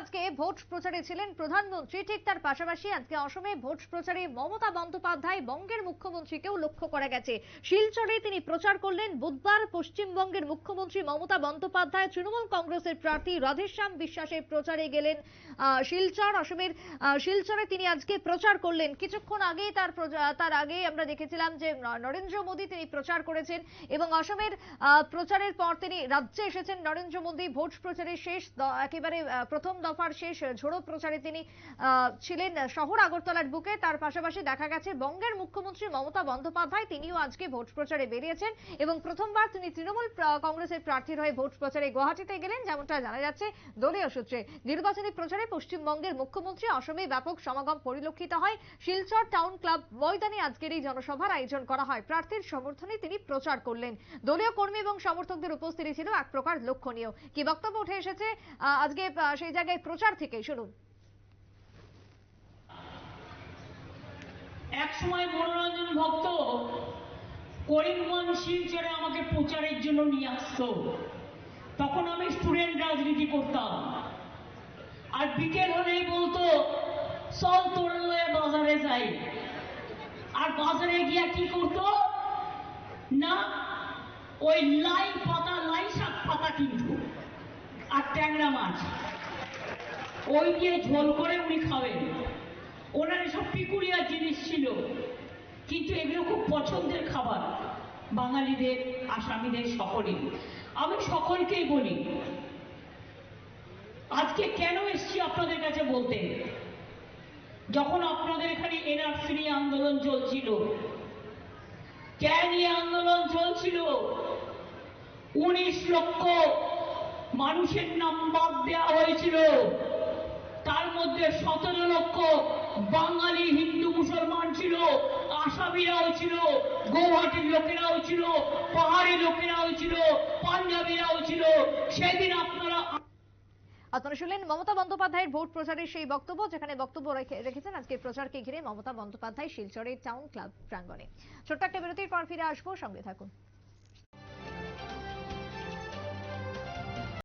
আজকে ভোট প্রচারে ছিলেন প্রধানমন্ত্রী, ঠিক তার পাশাপাশি আজকে অসমে ভোট প্রচারে মমতা বন্দ্যোপাধ্যায় বঙ্গের মুখ্যমন্ত্রীকেও লক্ষ্য করা গেছে। শিলচরে তিনি প্রচার করলেন। বুধবার পশ্চিমবঙ্গের মুখ্যমন্ত্রী মমতা বন্দ্যোপাধ্যায় তৃণমূল কংগ্রেসের প্রার্থী রাধেশ্যাম বিশ্বাসের প্রচারে গেলেন শিলচর। অসমের শিলচরে তিনি আজকে প্রচার করলেন। কিছুক্ষণ আগে তার আগে আমরা দেখেছিলাম যে নরেন্দ্র মোদী তিনি প্রচার করেছেন এবং অসমের প্রচারের পর তিনি রাজ্যে এসেছেন। নরেন্দ্র মোদী ভোট প্রচারে শেষ একেবারে প্রথম দফার শেষ ঝোড়ো প্রচারে তিনি ছিলেন শহর আগরতলার বুকে। তার পাশাপাশি দেখা গেছে বঙ্গের মুখ্যমন্ত্রী মমতা বন্দ্যোপাধ্যায় তিনিও আজকে ভোট প্রচারে বেরিয়েছেন এবং প্রথমবার তিনি তৃণমূল কংগ্রেসের প্রার্থীর হয়ে ভোট প্রচারে গুয়াহাটিতে গেলেন। যেমনটা জানা যাচ্ছে দলীয় সূত্রে, নির্বাচনী প্রচারে পশ্চিমবঙ্গের মুখ্যমন্ত্রী অসমে ব্যাপক সমাগম পরিলক্ষিত হয়। শিলচর টাউন ক্লাব ময়দানে আজকের এই জনসভার আয়োজন করা হয়। প্রার্থীর সমর্থনে তিনি প্রচার করলেন। দলীয় কর্মী এবং সমর্থকদের উপস্থিতি ছিল এক প্রকার লক্ষণীয়। কি বক্তব্য উঠে এসেছে আজকে সেই জায়গায় প্রচার থেকে শুনুন। এক সময় মনোরঞ্জন ভক্ত করিমগঞ্জ শিলচরে আমাকে প্রচারের জন্য নিয়ে আসতো। তখন আমি স্টুডেন্ট রাজনীতি করতাম, আর বিকেল হলেই বলতো চল তোর লয়ে বাজারে যাই। আর বাজারে গিয়া কি করতো না, ওই লাই শাক পাতা কিনতো আর ট্যাংরা মাছ, ওই দিয়ে ঝোল করে উনি খাবেন। ওনার এসব পিকুলিয়া জিনিস ছিল, কিন্তু এগুলো খুব পছন্দের খাবার বাঙালিদের, আসামিদের, সকলের। আমি সকলকেই বলি, আজকে কেন এসছি আপনাদের কাছে বলতে, যখন আপনাদের এখানে এনআরসি নিয়ে আন্দোলন চলছিল, নিয়ে আন্দোলন চলছিল, 19 লক্ষ মানুষের নাম বাদ দেওয়া হয়েছিল। তার মধ্যে 17 লক্ষ বাঙালি হিন্দু মুসলমান ছিল, আসামিরাও ছিল, গৌহাটির লোকেরাও ছিল, পাহাড়ি লোকেরাও ছিল, পাঞ্জাবিরাও ছিল। সেদিন আপনারা শুনলেন মমতা বন্দ্যোপাধ্যায়ের ভোট প্রচারের সেই বক্তব্য, যেখানে বক্তব্য রেখেছেন আজকে প্রচারকে ঘিরে মমতা বন্দ্যোপাধ্যায় শিলচরের টাউন ক্লাব প্রাঙ্গণে। ছোট্ট একটা বিরতির পর ফিরে আসবো, সঙ্গে থাকুন।